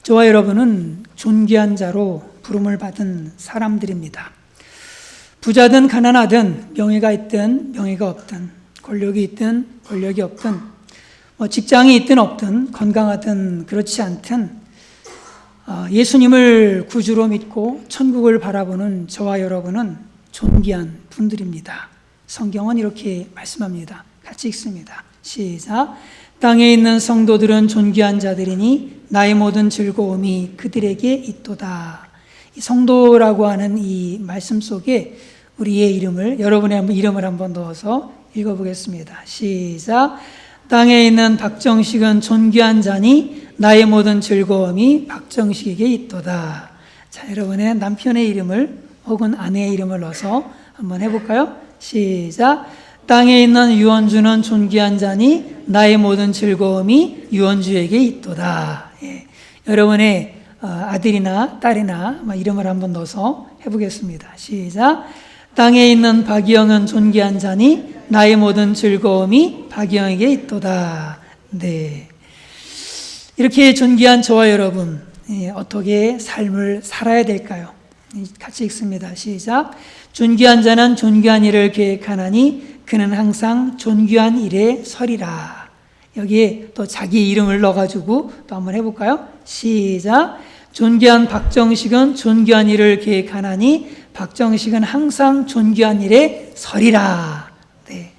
저와 여러분은 존귀한 자로 부름을 받은 사람들입니다. 부자든 가난하든, 명예가 있든 명예가 없든, 권력이 있든 권력이 없든, 직장이 있든 없든, 건강하든 그렇지 않든, 예수님을 구주로 믿고 천국을 바라보는 저와 여러분은 존귀한 분들입니다. 성경은 이렇게 말씀합니다. 같이 읽습니다. 시작. 땅에 있는 성도들은 존귀한 자들이니 나의 모든 즐거움이 그들에게 있도다. 이 성도라고 하는 이 말씀 속에 우리의 이름을, 여러분의 이름을 한번 넣어서 읽어보겠습니다. 시작. 땅에 있는 박정식은 존귀한 자니 나의 모든 즐거움이 박정식에게 있도다. 자, 여러분의 남편의 이름을 혹은 아내의 이름을 넣어서 한번 해볼까요? 시작. 땅에 있는 유원주는 존귀한 자니 나의 모든 즐거움이 유원주에게 있도다. 예. 여러분의 아들이나 딸이나 이름을 한번 넣어서 해보겠습니다. 시작. 땅에 있는 박이영은 존귀한 자니 나의 모든 즐거움이 박이영에게 있도다. 네. 이렇게 존귀한 저와 여러분, 어떻게 삶을 살아야 될까요? 같이 읽습니다. 시작. 존귀한 자는 존귀한 일을 계획하나니 그는 항상 존귀한 일에 서리라. 여기에 또 자기 이름을 넣어가지고 또 한번 해볼까요? 시작. 존귀한 박정식은 존귀한 일을 계획하나니 박정식은 항상 존귀한 일에 서리라. 네.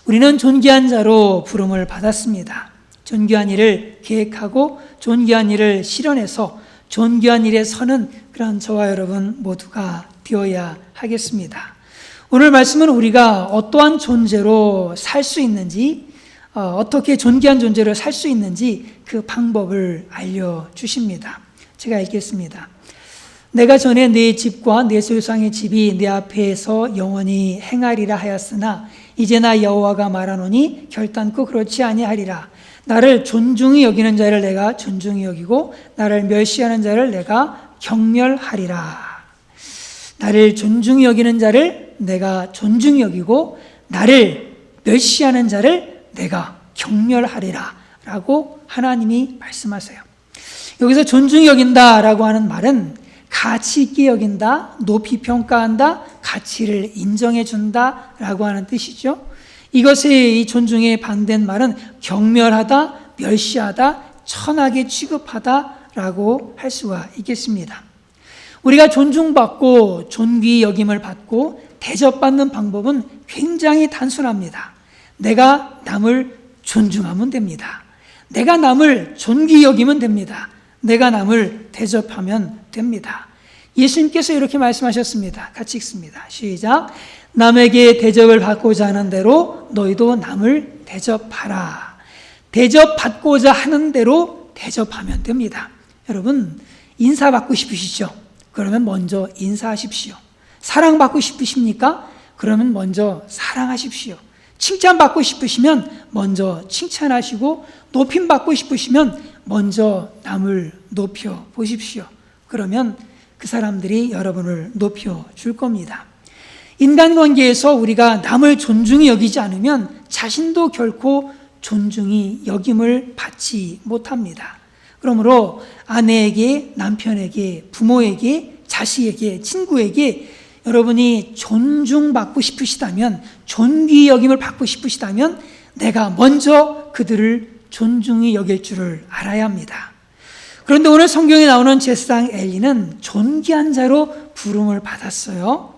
우리는 존귀한 자로 부름을 받았습니다. 존귀한 일을 계획하고 존귀한 일을 실현해서 존귀한 일에 서는 그런 저와 여러분 모두가 되어야 하겠습니다. 오늘 말씀은 우리가 어떠한 존재로 살 수 있는지, 어떻게 존귀한 존재로 살 수 있는지 그 방법을 알려주십니다. 제가 읽겠습니다. 내가 전에 내 집과 내 조상의 집이 내 앞에서 영원히 행하리라 하였으나 이제 나 여호와가 말하노니 결단코 그렇지 아니하리라. 나를 존중히 여기는 자를 내가 존중히 여기고 나를 멸시하는 자를 내가 경멸하리라. 나를 존중히 여기는 자를 내가 존중히 여기고 나를 멸시하는 자를 내가 경멸하리라 라고 하나님이 말씀하세요. 여기서 존중히 여긴다 라고 하는 말은 가치 있게 여긴다, 높이 평가한다, 가치를 인정해 준다 라고 하는 뜻이죠. 이것의 이 존중에 반대된 말은 경멸하다, 멸시하다, 천하게 취급하다 라고 할 수가 있겠습니다. 우리가 존중받고 존귀 여김을 받고 대접받는 방법은 굉장히 단순합니다. 내가 남을 존중하면 됩니다. 내가 남을 존귀 여기면 됩니다. 내가 남을 대접하면 됩니다. 예수님께서 이렇게 말씀하셨습니다. 같이 읽습니다. 시작. 남에게 대접을 받고자 하는 대로 너희도 남을 대접하라. 대접받고자 하는 대로 대접하면 됩니다. 여러분, 인사받고 싶으시죠? 그러면 먼저 인사하십시오. 사랑받고 싶으십니까? 그러면 먼저 사랑하십시오. 칭찬받고 싶으시면 먼저 칭찬하시고, 높임받고 싶으시면 먼저 남을 높여 보십시오. 그러면 그 사람들이 여러분을 높여 줄 겁니다. 인간관계에서 우리가 남을 존중히 여기지 않으면 자신도 결코 존중이 여김을 받지 못합니다. 그러므로 아내에게, 남편에게, 부모에게, 자식에게, 친구에게 여러분이 존중받고 싶으시다면, 존귀 여김을 받고 싶으시다면 내가 먼저 그들을 존중히 여길 줄을 알아야 합니다. 그런데 오늘 성경에 나오는 제사장 엘리는 존귀한 자로 부름을 받았어요.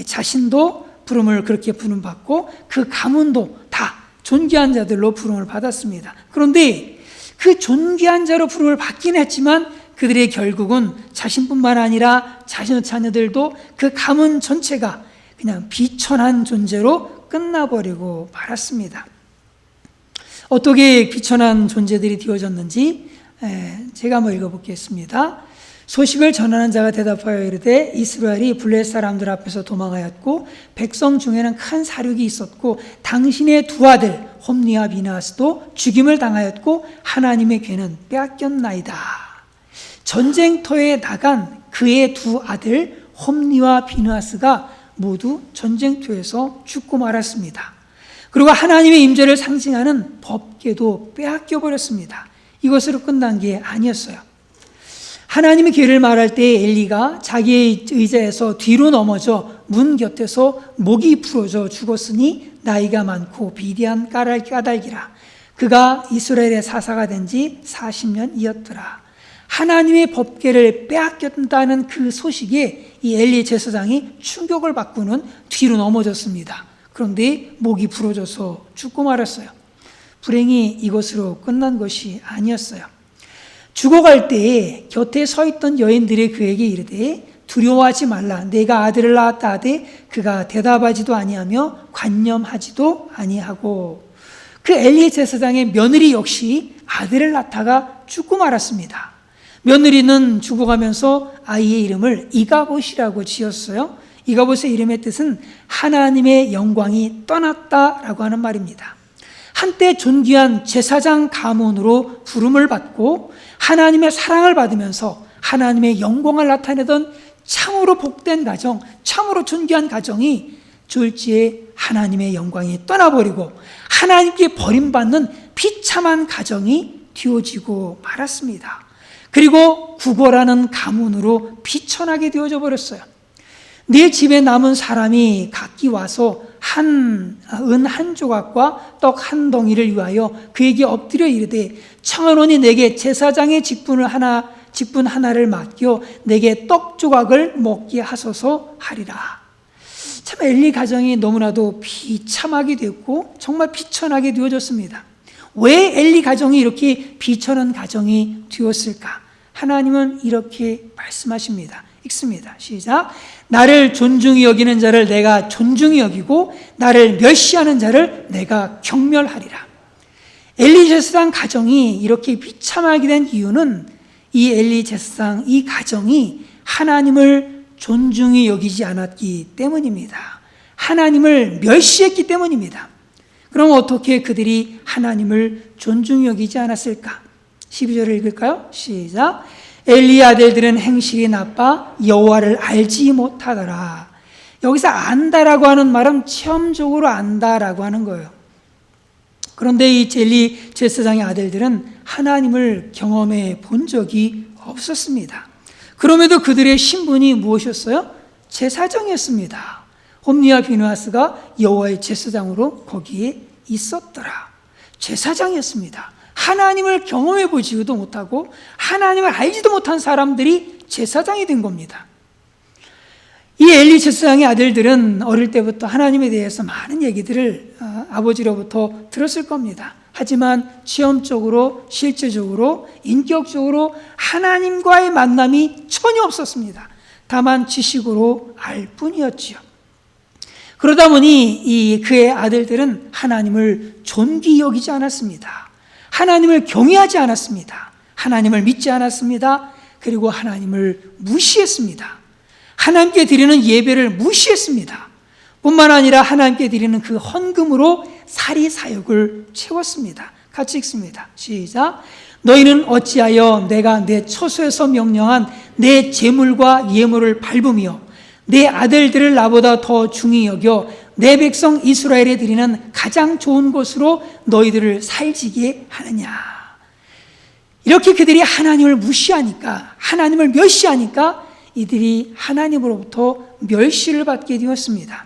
자신도 부름을 그렇게 부름받고 그 가문도 다 존귀한 자들로 부름을 받았습니다. 그런데 그 존귀한 자로 부름을 받긴 했지만 그들의 결국은 자신뿐만 아니라 자신의 자녀들도 그 가문 전체가 그냥 비천한 존재로 끝나버리고 말았습니다. 어떻게 비천한 존재들이 되어졌는지 제가 한번 읽어보겠습니다. 소식을 전하는 자가 대답하여 이르되 이스라엘이 블레 사람들 앞에서 도망하였고 백성 중에는 큰 사륙이 있었고 당신의 두 아들 홈니와 비나스도 죽임을 당하였고 하나님의 괴는 빼앗겼나이다. 전쟁터에 나간 그의 두 아들 홈니와 비나스가 모두 전쟁터에서 죽고 말았습니다. 그리고 하나님의 임재를 상징하는 법궤도 빼앗겨 버렸습니다. 이것으로 끝난 게 아니었어요. 하나님의 계를 말할 때 엘리가 자기의 의자에서 뒤로 넘어져 문 곁에서 목이 부러져 죽었으니 나이가 많고 비대한 까닭이라. 그가 이스라엘의 사사가 된 지 40년이었더라. 하나님의 법궤를 빼앗겼다는 그 소식에 이 엘리 제사장이 충격을 받고는 뒤로 넘어졌습니다. 그런데 목이 부러져서 죽고 말았어요. 불행히 이것으로 끝난 것이 아니었어요. 죽어갈 때에 곁에 서 있던 여인들이 그에게 이르되 두려워하지 말라. 내가 아들을 낳았다 하되 그가 대답하지도 아니하며 관념하지도 아니하고, 그 엘리 제사장의 며느리 역시 아들을 낳다가 죽고 말았습니다. 며느리는 죽어가면서 아이의 이름을 이가봇이라고 지었어요. 이가봇의 이름의 뜻은 하나님의 영광이 떠났다라고 하는 말입니다. 한때 존귀한 제사장 가문으로 부름을 받고 하나님의 사랑을 받으면서 하나님의 영광을 나타내던 참으로 복된 가정, 참으로 존귀한 가정이 졸지에 하나님의 영광이 떠나버리고 하나님께 버림받는 비참한 가정이 되어지고 말았습니다. 그리고 구걸하는 가문으로 비천하게 되어져 버렸어요. 내 집에 남은 사람이 각기 와서 은 한 조각과 떡 한 덩이를 위하여 그에게 엎드려 이르되 청하노니 내게 제사장의 직분 하나를 맡겨 내게 떡 조각을 먹게 하소서 하리라. 참 엘리 가정이 너무나도 비참하게 되었고 정말 비천하게 되어졌습니다. 왜 엘리 가정이 이렇게 비천한 가정이 되었을까? 하나님은 이렇게 말씀하십니다. 읽습니다. 시작. 나를 존중히 여기는 자를 내가 존중히 여기고 나를 멸시하는 자를 내가 경멸하리라. 엘리 제사장 가정이 이렇게 비참하게 된 이유는 이 엘리 제사장 이 가정이 하나님을 존중히 여기지 않았기 때문입니다. 하나님을 멸시했기 때문입니다. 그럼 어떻게 그들이 하나님을 존중히 여기지 않았을까? 12절을 읽을까요? 시작. 엘리의 아들들은 행실이 나빠 여호와를 알지 못하더라. 여기서 안다라고 하는 말은 체험적으로 안다라고 하는 거예요. 그런데 이 엘리 제사장의 아들들은 하나님을 경험해 본 적이 없었습니다. 그럼에도 그들의 신분이 무엇이었어요? 제사장이었습니다. 홈리와 비느하스가 여호와의 제사장으로 거기에 있었더라. 제사장이었습니다. 하나님을 경험해 보지도 못하고 하나님을 알지도 못한 사람들이 제사장이 된 겁니다. 이 엘리 제사장의 아들들은 어릴 때부터 하나님에 대해서 많은 얘기들을 아버지로부터 들었을 겁니다. 하지만 체험적으로, 실제적으로, 인격적으로 하나님과의 만남이 전혀 없었습니다. 다만 지식으로 알 뿐이었지요. 그러다 보니 그의 아들들은 하나님을 존귀 여기지 않았습니다. 하나님을 경외하지 않았습니다. 하나님을 믿지 않았습니다. 그리고 하나님을 무시했습니다. 하나님께 드리는 예배를 무시했습니다. 뿐만 아니라 하나님께 드리는 그 헌금으로 사리사욕을 채웠습니다. 같이 읽습니다. 시작. 너희는 어찌하여 내가 내 처소에서 명령한 내 제물과 예물을 밟으며 내 아들들을 나보다 더 중히 여겨 내 백성 이스라엘에 드리는 가장 좋은 곳으로 너희들을 살지게 하느냐. 이렇게 그들이 하나님을 무시하니까, 하나님을 멸시하니까 이들이 하나님으로부터 멸시를 받게 되었습니다.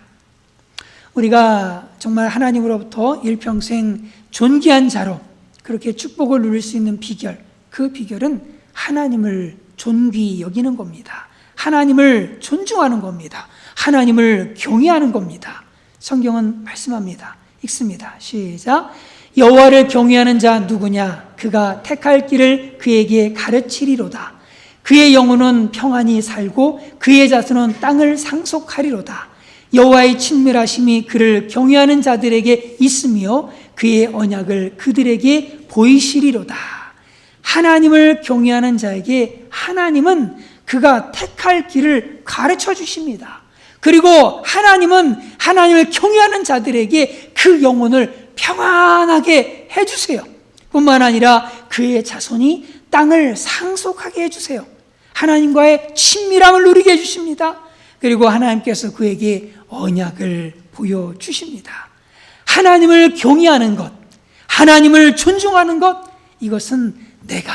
우리가 정말 하나님으로부터 일평생 존귀한 자로 그렇게 축복을 누릴 수 있는 비결, 그 비결은 하나님을 존귀 여기는 겁니다. 하나님을 존중하는 겁니다. 하나님을 경외하는 겁니다. 성경은 말씀합니다. 읽습니다. 시작. 여호와를 경외하는 자 누구냐? 그가 택할 길을 그에게 가르치리로다. 그의 영혼은 평안히 살고 그의 자손은 땅을 상속하리로다. 여호와의 친밀하심이 그를 경외하는 자들에게 있으며 그의 언약을 그들에게 보이시리로다. 하나님을 경외하는 자에게 하나님은 그가 택할 길을 가르쳐 주십니다. 그리고 하나님은 하나님을 경외하는 자들에게 그 영혼을 평안하게 해주세요. 뿐만 아니라 그의 자손이 땅을 상속하게 해주세요. 하나님과의 친밀함을 누리게 해주십니다. 그리고 하나님께서 그에게 언약을 보여주십니다. 하나님을 경외하는 것, 하나님을 존중하는 것, 이것은 내가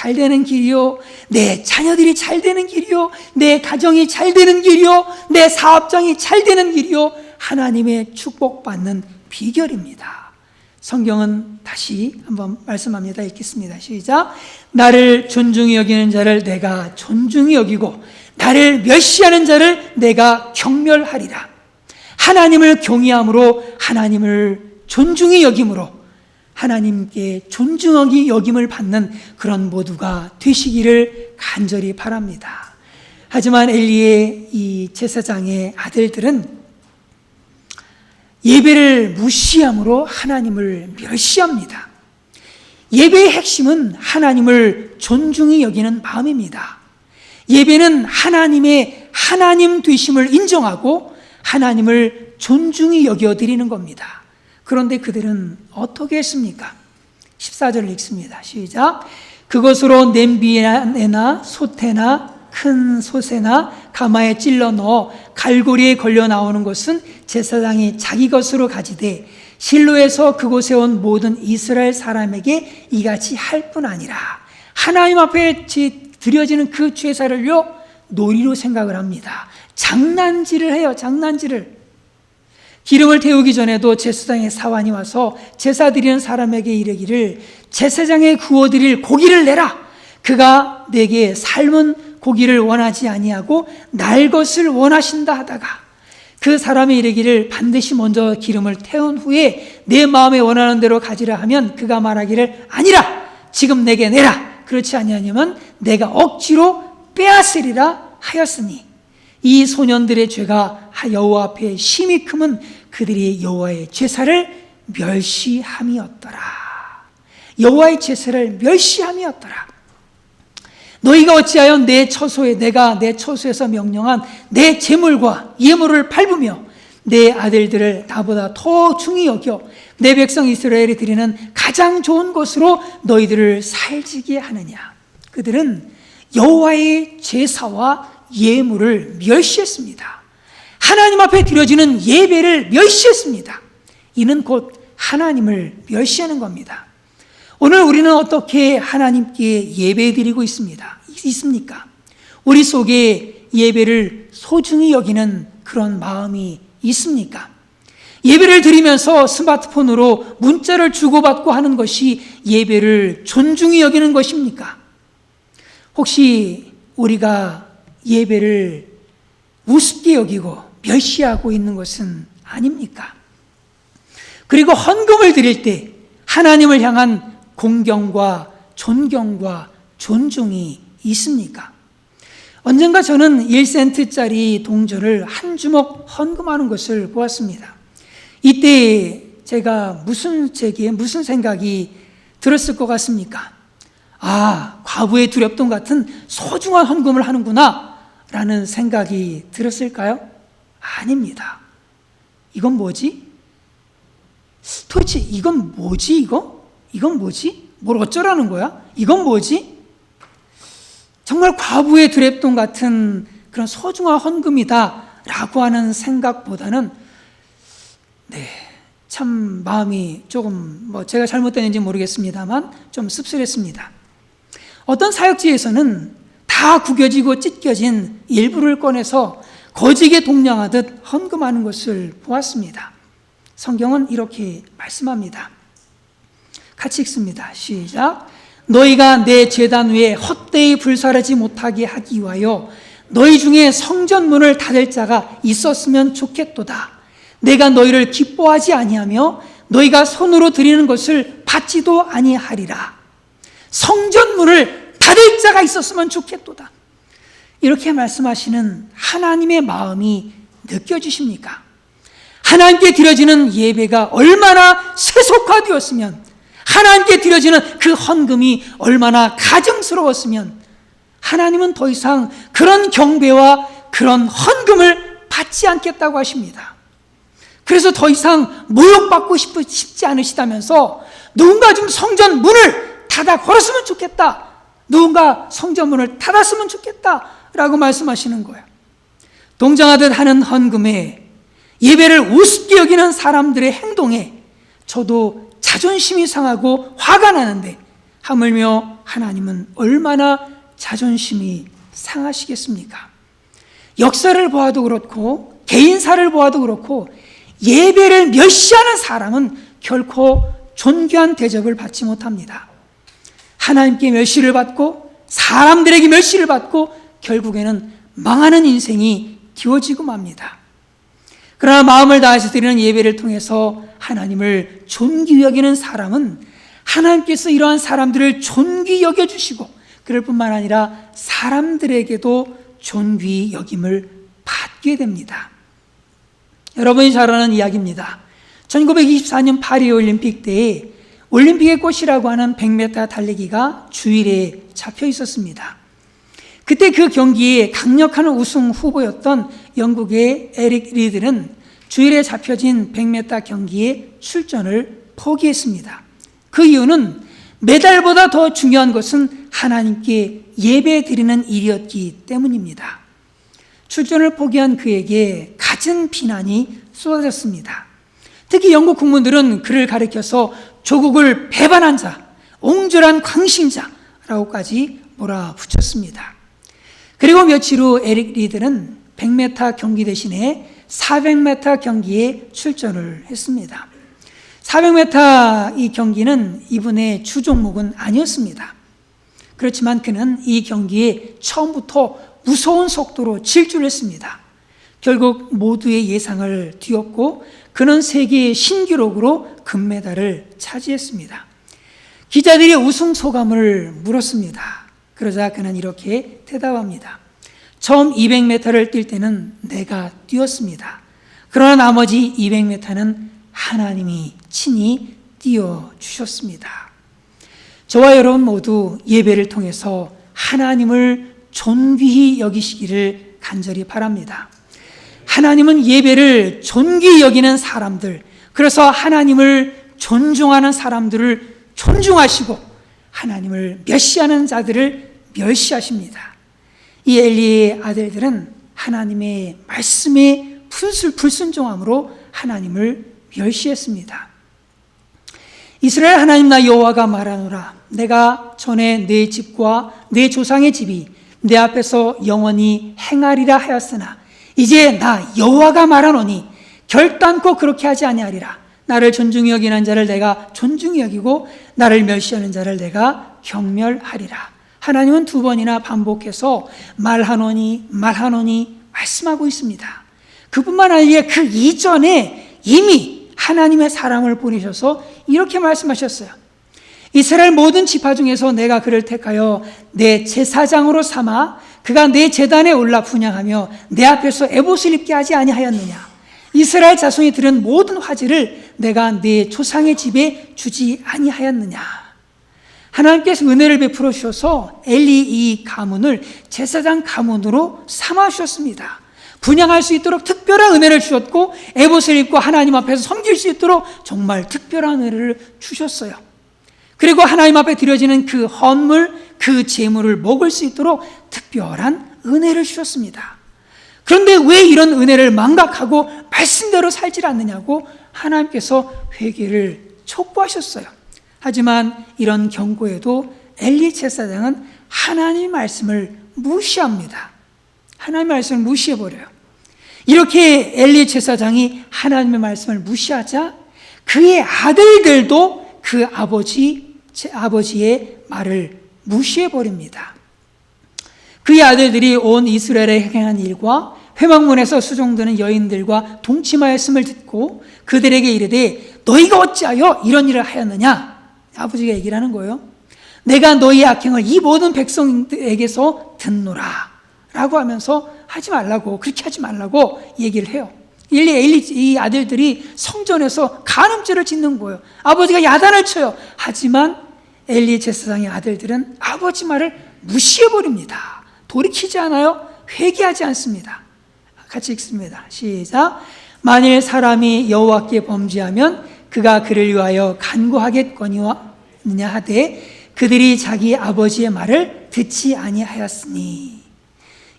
잘 되는 길이요, 내 자녀들이 잘 되는 길이요, 내 가정이 잘 되는 길이요, 내 사업장이 잘 되는 길이요, 하나님의 축복받는 비결입니다. 성경은 다시 한번 말씀합니다. 읽겠습니다. 시작. 나를 존중히 여기는 자를 내가 존중히 여기고 나를 멸시하는 자를 내가 경멸하리라. 하나님을 경외함으로, 하나님을 존중히 여김으로, 하나님께 존중하기 여김을 받는 그런 모두가 되시기를 간절히 바랍니다. 하지만 엘리의 이 제사장의 아들들은 예배를 무시함으로 하나님을 멸시합니다. 예배의 핵심은 하나님을 존중히 여기는 마음입니다. 예배는 하나님의 하나님 되심을 인정하고 하나님을 존중히 여겨드리는 겁니다. 그런데 그들은 어떻게 했습니까? 14절을 읽습니다. 시작. 그것으로 냄비에나 솥에나 큰 솥에나 가마에 찔러 넣어 갈고리에 걸려 나오는 것은 제사장이 자기 것으로 가지되 실로에서 그곳에 온 모든 이스라엘 사람에게 이같이 할 뿐 아니라 하나님 앞에 드려지는 그 제사를요 놀이로 생각을 합니다. 장난질을 해요. 장난질을. 기름을 태우기 전에도 제사장의 사환이 와서 제사 드리는 사람에게 이르기를 제사장에 구워드릴 고기를 내라. 그가 내게 삶은 고기를 원하지 아니하고 날 것을 원하신다 하다가 그 사람이 이르기를 반드시 먼저 기름을 태운 후에 내 마음에 원하는 대로 가지라 하면 그가 말하기를 아니라 지금 내게 내라. 그렇지 아니하면 내가 억지로 빼앗으리라 하였으니 이 소년들의 죄가 여호와 앞에 심히 크면 그들이 여호와의 제사를 멸시함이었더라. 여호와의 제사를 멸시함이었더라. 너희가 어찌하여 내가 내 처소에서 명령한 내 제물과 예물을 밟으며 내 아들들을 나보다 더 중히 여겨 내 백성 이스라엘이 드리는 가장 좋은 것으로 너희들을 살지게 하느냐. 그들은 여호와의 제사와 예물을 멸시했습니다. 하나님 앞에 드려지는 예배를 멸시했습니다. 이는 곧 하나님을 멸시하는 겁니다. 오늘 우리는 어떻게 하나님께 예배드리고 있습니까? 우리 속에 예배를 소중히 여기는 그런 마음이 있습니까? 예배를 드리면서 스마트폰으로 문자를 주고받고 하는 것이 예배를 존중히 여기는 것입니까? 혹시 우리가 예배를 우습게 여기고 멸시하고 있는 것은 아닙니까? 그리고 헌금을 드릴 때 하나님을 향한 공경과 존경과 존중이 있습니까? 언젠가 저는 1센트짜리 동전을 한 주먹 헌금하는 것을 보았습니다. 이때 제가 무슨 생각이 들었을 것 같습니까? 아, 과부의 두렵돈 같은 소중한 헌금을 하는구나 라는 생각이 들었을까요? 아닙니다. 이건 뭐지? 도대체 이건 뭐지 이거? 이건 뭐지? 뭘 어쩌라는 거야? 이건 뭐지? 정말 과부의 두렵돈 같은 그런 소중한 헌금이다 라고 하는 생각보다는 참 마음이 조금 제가 잘못됐는지 모르겠습니다만 좀 씁쓸했습니다. 어떤 사역지에서는 다 구겨지고 찢겨진 일부를 꺼내서 거지게 동냥하듯 헌금하는 것을 보았습니다. 성경은 이렇게 말씀합니다. 같이 읽습니다. 시작. 너희가 내 제단 위에 헛되이 불살하지 못하게 하기 위하여 너희 중에 성전문을 닫을 자가 있었으면 좋겠도다. 내가 너희를 기뻐하지 아니하며 너희가 손으로 드리는 것을 받지도 아니하리라. 성전문을 닫을 자가 있었으면 좋겠도다. 이렇게 말씀하시는 하나님의 마음이 느껴지십니까? 하나님께 드려지는 예배가 얼마나 세속화되었으면, 하나님께 드려지는 그 헌금이 얼마나 가증스러웠으면 하나님은 더 이상 그런 경배와 그런 헌금을 받지 않겠다고 하십니다. 그래서 더 이상 모욕받고 싶지 않으시다면서 누군가 좀 성전 문을 닫아 걸었으면 좋겠다, 누군가 성전 문을 닫았으면 좋겠다 라고 말씀하시는 거예요. 동정하듯 하는 헌금에, 예배를 우습게 여기는 사람들의 행동에 저도 자존심이 상하고 화가 나는데, 하물며 하나님은 얼마나 자존심이 상하시겠습니까? 역사를 보아도 그렇고 개인사를 보아도 그렇고 예배를 멸시하는 사람은 결코 존귀한 대접을 받지 못합니다. 하나님께 멸시를 받고 사람들에게 멸시를 받고 결국에는 망하는 인생이 되어지고 맙니다. 그러나 마음을 다해서 드리는 예배를 통해서 하나님을 존귀 여기는 사람은 하나님께서 이러한 사람들을 존귀 여겨주시고 그럴 뿐만 아니라 사람들에게도 존귀 여김을 받게 됩니다. 여러분이 잘 아는 이야기입니다. 1924년 파리 올림픽 때에 올림픽의 꽃이라고 하는 100m 달리기가 주일에 잡혀 있었습니다. 그때 그 경기에 강력한 우승 후보였던 영국의 에릭 리들은 주일에 잡혀진 100m 경기에 출전을 포기했습니다. 그 이유는 메달보다 더 중요한 것은 하나님께 예배 드리는 일이었기 때문입니다. 출전을 포기한 그에게 갖은 비난이 쏟아졌습니다. 특히 영국 국민들은 그를 가리켜서 조국을 배반한 자, 옹졸한 광신자라고까지 몰아붙였습니다. 그리고 며칠 후 에릭 리들은 100m 경기 대신에 400m 경기에 출전을 했습니다. 400m 이 경기는 이분의 주 종목은 아니었습니다. 그렇지만 그는 이 경기에 처음부터 무서운 속도로 질주를 했습니다. 결국 모두의 예상을 뒤엎고 그는 세계 신기록으로 금메달을 차지했습니다. 기자들이 우승 소감을 물었습니다. 그러자 그는 이렇게 대답합니다. 처음 200m를 뛸 때는 내가 뛰었습니다. 그러나 나머지 200m는 하나님이 친히 띄워주셨습니다. 저와 여러분 모두 예배를 통해서 하나님을 존귀히 여기시기를 간절히 바랍니다. 하나님은 예배를 존귀히 여기는 사람들, 그래서 하나님을 존중하는 사람들을 존중하시고 하나님을 멸시하는 자들을 멸시하십니다. 이 엘리의 아들들은 하나님의 말씀에 불순종함으로 하나님을 멸시했습니다. 이스라엘 하나님 나 여호와가 말하노라. 내가 전에 내 집과 내 조상의 집이 내 앞에서 영원히 행하리라 하였으나 이제 나 여호와가 말하노니 결단코 그렇게 하지 아니하리라. 나를 존중히 여기는 자를 내가 존중히 여기고 나를 멸시하는 자를 내가 경멸하리라. 하나님은 두 번이나 반복해서 말하노니 말씀하고 있습니다. 그뿐만 아니라 그 이전에 이미 하나님의 사람을 보내셔서 이렇게 말씀하셨어요. 이스라엘 모든 지파 중에서 내가 그를 택하여 내 제사장으로 삼아 그가 내 제단에 올라 분향하며 내 앞에서 에봇을 입게 하지 아니하였느냐. 이스라엘 자손이 들은 모든 화제를 내가 내 조상의 집에 주지 아니하였느냐. 하나님께서 은혜를 베풀어 주셔서 엘리 이 가문을 제사장 가문으로 삼아 주셨습니다. 분향할 수 있도록 특별한 은혜를 주셨고 에봇을 입고 하나님 앞에서 섬길 수 있도록 정말 특별한 은혜를 주셨어요. 그리고 하나님 앞에 드려지는 그 헌물, 그 제물을 먹을 수 있도록 특별한 은혜를 주셨습니다. 그런데 왜 이런 은혜를 망각하고 말씀대로 살지 않느냐고 하나님께서 회개를 촉구하셨어요. 하지만 이런 경고에도 엘리 제사장은 하나님의 말씀을 무시합니다. 하나님의 말씀을 무시해버려요. 이렇게 엘리 제사장이 하나님의 말씀을 무시하자 그의 아들들도 그 아버지의 말을 무시해버립니다. 그의 아들들이 온 이스라엘에 행한 일과 회막문에서 수종드는 여인들과 동침하였음을 듣고 그들에게 이르되 너희가 어찌하여 이런 일을 하였느냐. 아버지가 얘기를 하는 거예요. 내가 너희의 악행을 이 모든 백성에게서 듣노라 라고 하면서 하지 말라고, 그렇게 하지 말라고 얘기를 해요. 이 아들들이 성전에서 간음죄를 짓는 거예요. 아버지가 야단을 쳐요. 하지만 엘리 제사장의 아들들은 아버지 말을 무시해버립니다. 돌이키지 않아요. 회개하지 않습니다. 같이 읽습니다. 시작. 만일 사람이 여호와께 범죄하면 그가 그를 위하여 간구하겠거니와 느냐 하되 그들이 자기 아버지의 말을 듣지 아니하였으니.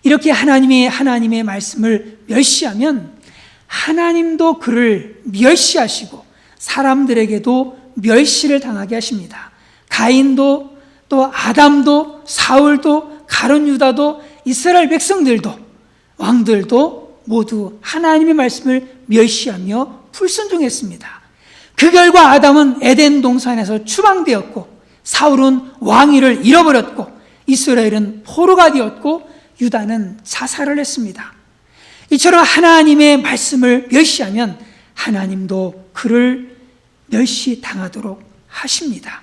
이렇게 하나님의 말씀을 멸시하면 하나님도 그를 멸시하시고 사람들에게도 멸시를 당하게 하십니다. 가인도 또 아담도 사울도 가룟 유다도 이스라엘 백성들도 왕들도 모두 하나님의 말씀을 멸시하며 불순종했습니다. 그 결과 아담은 에덴 동산에서 추방되었고 사울은 왕위를 잃어버렸고 이스라엘은 포로가 되었고 유다는 자살을 했습니다. 이처럼 하나님의 말씀을 멸시하면 하나님도 그를 멸시당하도록 하십니다.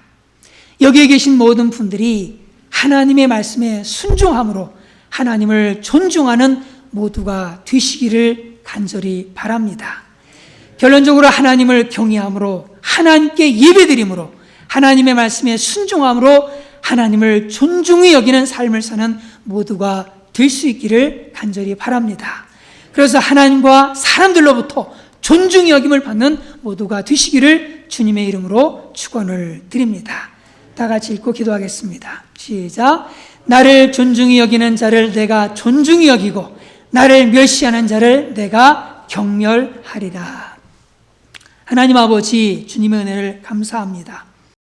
여기에 계신 모든 분들이 하나님의 말씀에 순종함으로 하나님을 존중하는 모두가 되시기를 간절히 바랍니다. 결론적으로 하나님을 경외함으로 하나님께 예배드림으로 하나님의 말씀에 순종함으로 하나님을 존중히 여기는 삶을 사는 모두가 될 수 있기를 간절히 바랍니다. 그래서 하나님과 사람들로부터 존중히 여김을 받는 모두가 되시기를 주님의 이름으로 축원을 드립니다. 다 같이 읽고 기도하겠습니다. 시작. 나를 존중히 여기는 자를 내가 존중히 여기고 나를 멸시하는 자를 내가 경멸하리라. 하나님 아버지, 주님의 은혜를 감사합니다.